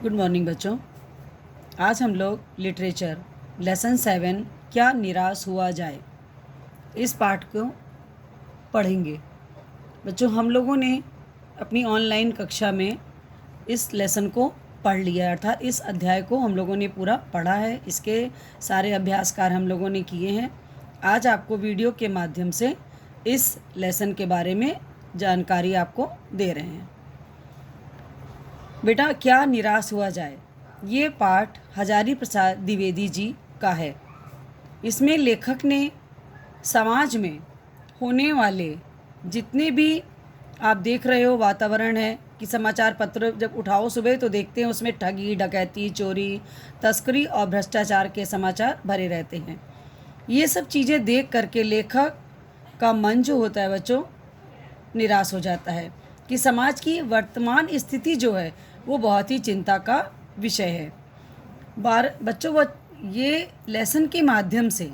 Good morning बच्चों। आज हम लोग लिटरेचर लेसन 7 क्या निराश हुआ जाए इस पाठ को पढ़ेंगे। बच्चों, हम लोगों ने अपनी ऑनलाइन कक्षा में इस लेसन को पढ़ लिया है, अर्थात इस अध्याय को हम लोगों ने पूरा पढ़ा है। इसके सारे अभ्यास कार्य हम लोगों ने किए हैं। आज आपको वीडियो के माध्यम से इस लेसन के बारे में जानकारी आपको दे रहे हैं। बेटा, क्या निराश हुआ जाए, ये पाठ हजारी प्रसाद द्विवेदी जी का है। इसमें लेखक ने समाज में होने वाले जितने भी आप देख रहे हो वातावरण है कि समाचार पत्र जब उठाओ सुबह तो देखते हैं उसमें ठगी, डकैती, चोरी, तस्करी और भ्रष्टाचार के समाचार भरे रहते हैं। ये सब चीज़ें देख करके लेखक का मन जो होता है बच्चों निराश हो जाता है कि समाज की वर्तमान स्थिति जो है वो बहुत ही चिंता का विषय है। बच्चों, वो ये लेसन के माध्यम से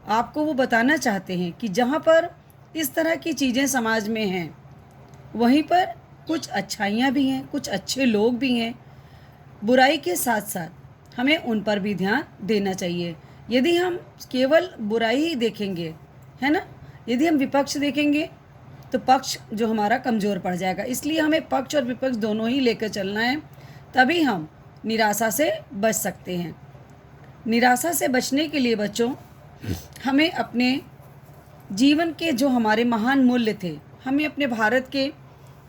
आपको वो बताना चाहते हैं कि जहाँ पर इस तरह की चीज़ें समाज में हैं वहीं पर कुछ अच्छाइयाँ भी हैं, कुछ अच्छे लोग भी हैं। बुराई के साथ साथ हमें उन पर भी ध्यान देना चाहिए। यदि हम केवल बुराई ही देखेंगे, है ना, यदि हम विपक्ष देखेंगे तो पक्ष जो हमारा कमज़ोर पड़ जाएगा। इसलिए हमें पक्ष और विपक्ष दोनों ही लेकर चलना है, तभी हम निराशा से बच सकते हैं। निराशा से बचने के लिए बच्चों हमें अपने जीवन के जो हमारे महान मूल्य थे, हमें अपने भारत के,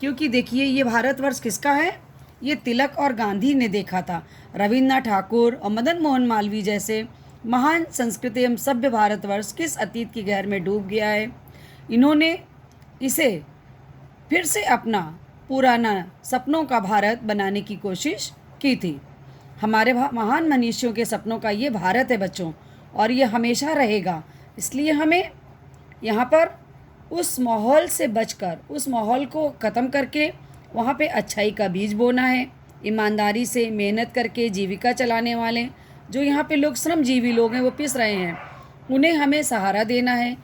क्योंकि देखिए ये भारतवर्ष किसका है, ये तिलक और गांधी ने देखा था। रविन्द्रनाथ ठाकुर और मदन मोहन मालवीय जैसे महान संस्कृति एवं सभ्य भारतवर्ष किस अतीत की गहर में डूब गया है। इन्होंने इसे फिर से अपना पुराना सपनों का भारत बनाने की कोशिश की थी। हमारे महान मनीषियों के सपनों का ये भारत है बच्चों, और ये हमेशा रहेगा। इसलिए हमें यहाँ पर उस माहौल से बचकर, उस माहौल को ख़त्म करके वहाँ पे अच्छाई का बीज बोना है। ईमानदारी से मेहनत करके जीविका चलाने वाले जो यहाँ पे लोग श्रमजीवी लोग हैं वो पिस रहे हैं, उन्हें हमें सहारा देना है।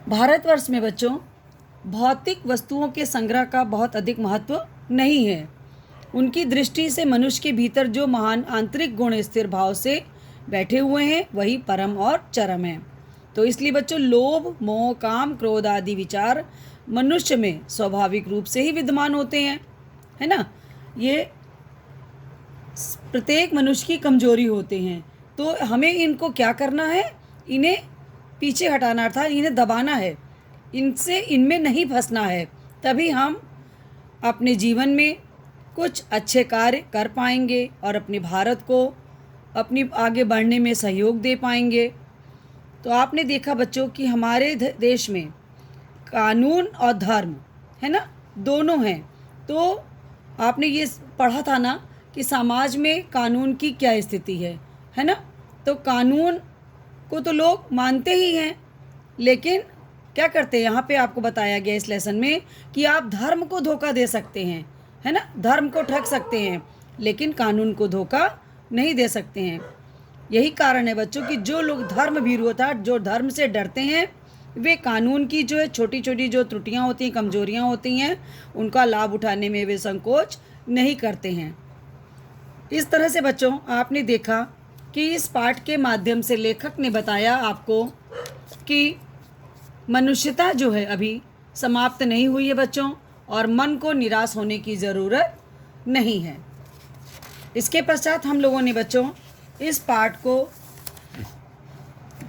भारतवर्ष में बच्चों भौतिक वस्तुओं के संग्रह का बहुत अधिक महत्व नहीं है। उनकी दृष्टि से मनुष्य के भीतर जो महान आंतरिक गुण स्थिर भाव से बैठे हुए हैं वही परम और चरम है। तो इसलिए बच्चों लोभ, मोह, काम, क्रोध आदि विचार मनुष्य में स्वाभाविक रूप से ही विद्यमान होते हैं, है ना। ये प्रत्येक मनुष्य की कमजोरी होते हैं। तो हमें इनको क्या करना है, इन्हें पीछे हटाना था, इन्हें दबाना है, इनमें नहीं फंसना है। तभी हम अपने जीवन में कुछ अच्छे कार्य कर पाएंगे और अपने भारत को अपनी आगे बढ़ने में सहयोग दे पाएंगे। तो आपने देखा बच्चों कि हमारे देश में कानून और धर्म, है ना, दोनों हैं। तो आपने ये पढ़ा था ना कि समाज में कानून की क्या स्थिति है ना। तो कानून को तो लोग मानते ही हैं, लेकिन क्या करते हैं, यहाँ पे आपको बताया गया इस लेसन में कि आप धर्म को धोखा दे सकते हैं, है ना, धर्म को ठग सकते हैं, लेकिन कानून को धोखा नहीं दे सकते हैं। यही कारण है बच्चों कि जो लोग धर्म भीरू होता है, जो धर्म से डरते हैं, वे कानून की जो है छोटी छोटी जो त्रुटियाँ होती हैं, कमजोरियाँ होती हैं, उनका लाभ उठाने में वे संकोच नहीं करते हैं। इस तरह से बच्चों आपने देखा कि इस पाठ के माध्यम से लेखक ने बताया आपको कि मनुष्यता जो है अभी समाप्त नहीं हुई है बच्चों, और मन को निराश होने की ज़रूरत नहीं है। इसके पश्चात हम लोगों ने बच्चों इस पाठ को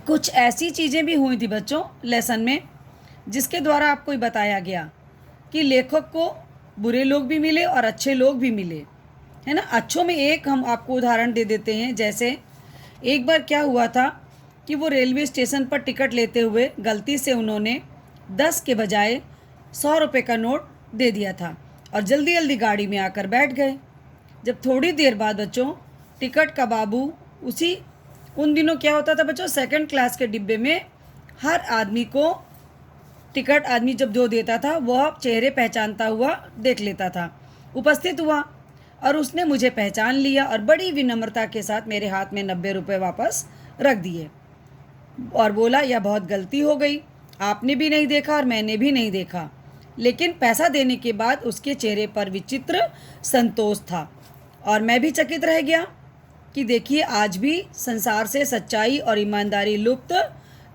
कुछ ऐसी चीज़ें भी हुई थी बच्चों लेसन में, जिसके द्वारा आपको बताया गया कि लेखक को बुरे लोग भी मिले और अच्छे लोग भी मिले, है ना। अच्छों में एक हम आपको उदाहरण दे देते हैं। जैसे एक बार क्या हुआ था कि वो रेलवे स्टेशन पर टिकट लेते हुए गलती से उन्होंने 10 के बजाय 100 रुपये का नोट दे दिया था और जल्दी जल्दी गाड़ी में आकर बैठ गए। जब थोड़ी देर बाद बच्चों टिकट का बाबू उन दिनों क्या होता था बच्चों, सेकंड क्लास के डिब्बे में हर आदमी को टिकट आदमी जब जो देता था वह चेहरे पहचानता हुआ देख लेता था। उपस्थित हुआ और उसने मुझे पहचान लिया और बड़ी विनम्रता के साथ मेरे हाथ में 90 रुपये वापस रख दिए और बोला, यह बहुत गलती हो गई, आपने भी नहीं देखा और मैंने भी नहीं देखा, लेकिन पैसा देने के बाद उसके चेहरे पर विचित्र संतोष था और मैं भी चकित रह गया कि देखिए आज भी संसार से सच्चाई और ईमानदारी लुप्त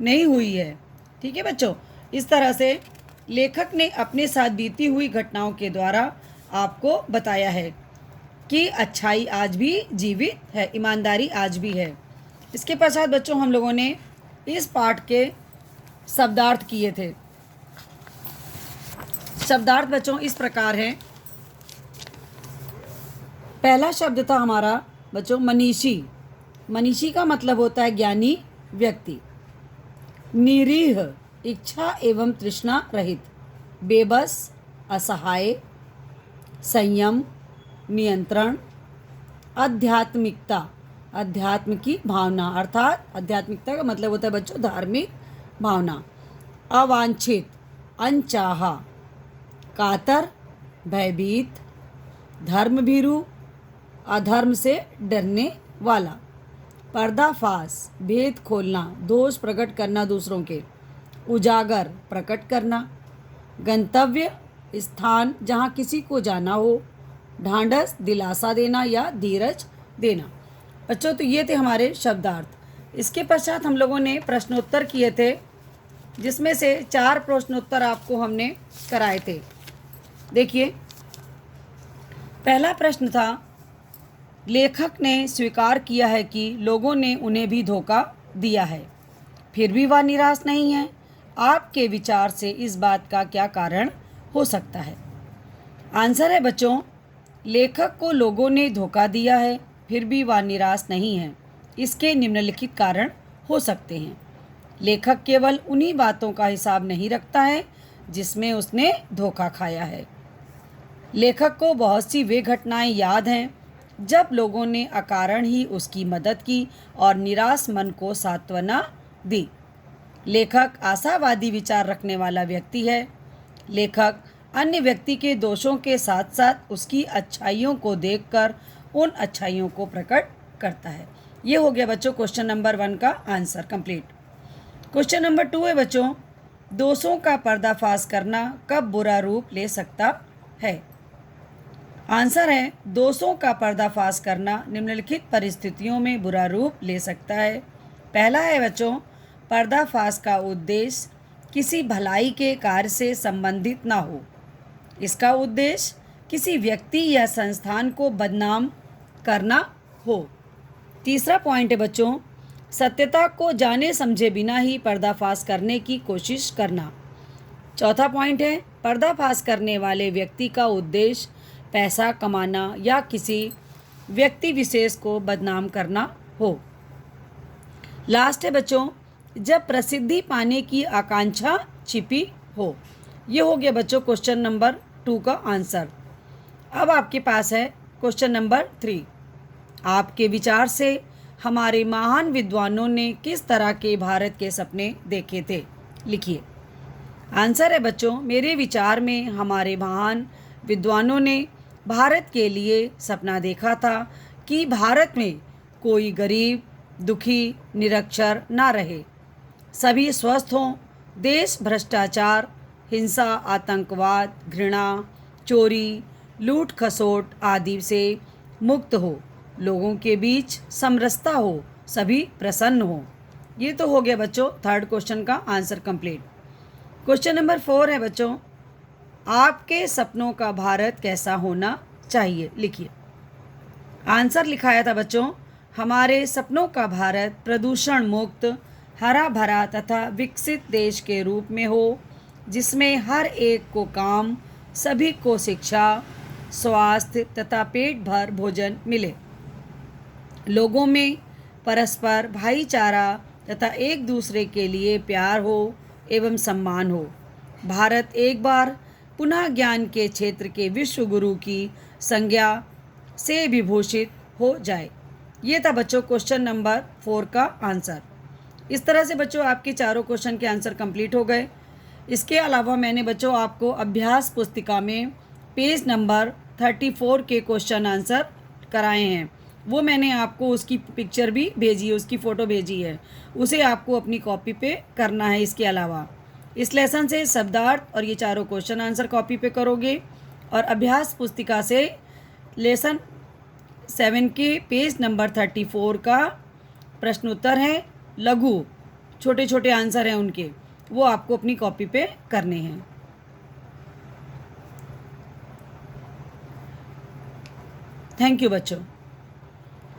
नहीं हुई है। ठीक है बच्चों, इस तरह से लेखक ने अपने साथ बीती हुई घटनाओं के द्वारा आपको बताया है कि अच्छाई आज भी जीवित है, ईमानदारी आज भी है। इसके पश्चात बच्चों हम लोगों ने इस पाठ के शब्दार्थ किए थे। शब्दार्थ बच्चों इस प्रकार हैं। पहला शब्द था हमारा बच्चों मनीषी। मनीषी का मतलब होता है ज्ञानी व्यक्ति। निरीह, इच्छा एवं तृष्णा रहित, बेबस, असहाय, संयम, नियंत्रण, आध्यात्मिकता, अध्यात्म की भावना, अर्थात आध्यात्मिकता का मतलब होता है बच्चों धार्मिक भावना, अवांछित, अनचाहा, कातर, भयभीत, धर्मभीरु, अधर्म से डरने वाला, पर्दाफाश, भेद खोलना, दोष प्रकट करना दूसरों के, उजागर, प्रकट करना, गंतव्य, स्थान जहाँ किसी को जाना हो, ढांढस, दिलासा देना या धीरज देना। बच्चों तो ये थे हमारे शब्दार्थ। इसके पश्चात हम लोगों ने प्रश्नोत्तर किए थे, जिसमें से 4 प्रश्नोत्तर आपको हमने कराए थे। देखिए, पहला प्रश्न था, लेखक ने स्वीकार किया है कि लोगों ने उन्हें भी धोखा दिया है, फिर भी वह निराश नहीं है। आपके विचार से इस बात का क्या कारण हो सकता है? आंसर है बच्चों, लेखक को लोगों ने धोखा दिया है, फिर भी वह निराश नहीं है। इसके निम्नलिखित कारण हो सकते हैं। लेखक केवल उन्हीं बातों का हिसाब नहीं रखता है जिसमें उसने धोखा खाया है। लेखक को बहुत सी वे घटनाएं याद हैं जब लोगों ने अकारण ही उसकी मदद की और निराश मन को सांत्वना दी। लेखक आशावादी विचार रखने वाला व्यक्ति है। लेखक अन्य व्यक्ति के दोषों के साथ साथ उसकी अच्छाइयों को देखकर उन अच्छाइयों को प्रकट करता है। ये हो गया बच्चों क्वेश्चन नंबर 1 का आंसर कंप्लीट। क्वेश्चन नंबर 2 है बच्चों, दोषों का पर्दाफाश करना कब बुरा रूप ले सकता है? आंसर है, दोषों का पर्दाफाश करना निम्नलिखित परिस्थितियों में बुरा रूप ले सकता है। पहला है बच्चों, पर्दाफाश का उद्देश्य किसी भलाई के कार्य से संबंधित ना हो। इसका उद्देश्य किसी व्यक्ति या संस्थान को बदनाम करना हो। तीसरा पॉइंट है बच्चों, सत्यता को जाने समझे बिना ही पर्दाफाश करने की कोशिश करना। चौथा पॉइंट है, पर्दाफाश करने वाले व्यक्ति का उद्देश्य पैसा कमाना या किसी व्यक्ति विशेष को बदनाम करना हो। लास्ट है बच्चों, जब प्रसिद्धि पाने की आकांक्षा छिपी हो। ये हो गया बच्चों क्वेश्चन नंबर 2 का आंसर। अब आपके पास है क्वेश्चन नंबर 3। आपके विचार से हमारे महान विद्वानों ने किस तरह के भारत के सपने देखे थे? लिखिए। आंसर है बच्चों, मेरे विचार में हमारे महान विद्वानों ने भारत के लिए सपना देखा था कि भारत में कोई गरीब, दुखी, निरक्षर ना रहे, सभी स्वस्थ हों, देश भ्रष्टाचार, हिंसा, आतंकवाद, घृणा, चोरी, लूट खसोट आदि से मुक्त हो, लोगों के बीच समरसता हो, सभी प्रसन्न हो। ये तो हो गया बच्चों 3rd क्वेश्चन का आंसर कंप्लीट। क्वेश्चन नंबर 4 है बच्चों, आपके सपनों का भारत कैसा होना चाहिए? लिखिए। आंसर लिखाया था बच्चों, हमारे सपनों का भारत प्रदूषण मुक्त, हरा भरा तथा विकसित देश के रूप में हो, जिसमें हर एक को काम, सभी को शिक्षा, स्वास्थ्य तथा पेट भर भोजन मिले, लोगों में परस्पर भाईचारा तथा एक दूसरे के लिए प्यार हो एवं सम्मान हो। भारत एक बार पुनः ज्ञान के क्षेत्र के विश्व गुरु की संज्ञा से विभूषित हो जाए। ये था बच्चों क्वेश्चन नंबर 4 का आंसर। इस तरह से बच्चों आपके चारों क्वेश्चन के आंसर कंप्लीट हो गए। इसके अलावा मैंने बच्चों आपको अभ्यास पुस्तिका में पेज नंबर 34 के क्वेश्चन आंसर कराए हैं। वो मैंने आपको उसकी पिक्चर भी भेजी है, उसकी फ़ोटो भेजी है, उसे आपको अपनी कॉपी पे करना है। इसके अलावा इस लेसन से शब्दार्थ और ये चारों क्वेश्चन आंसर कॉपी पे करोगे। और अभ्यास पुस्तिका से लेसन 7 के पेज नंबर 34 का प्रश्नोत्तर है, लघु छोटे छोटे आंसर हैं उनके, वो आपको अपनी कॉपी पे करने हैं। थैंक यू बच्चों।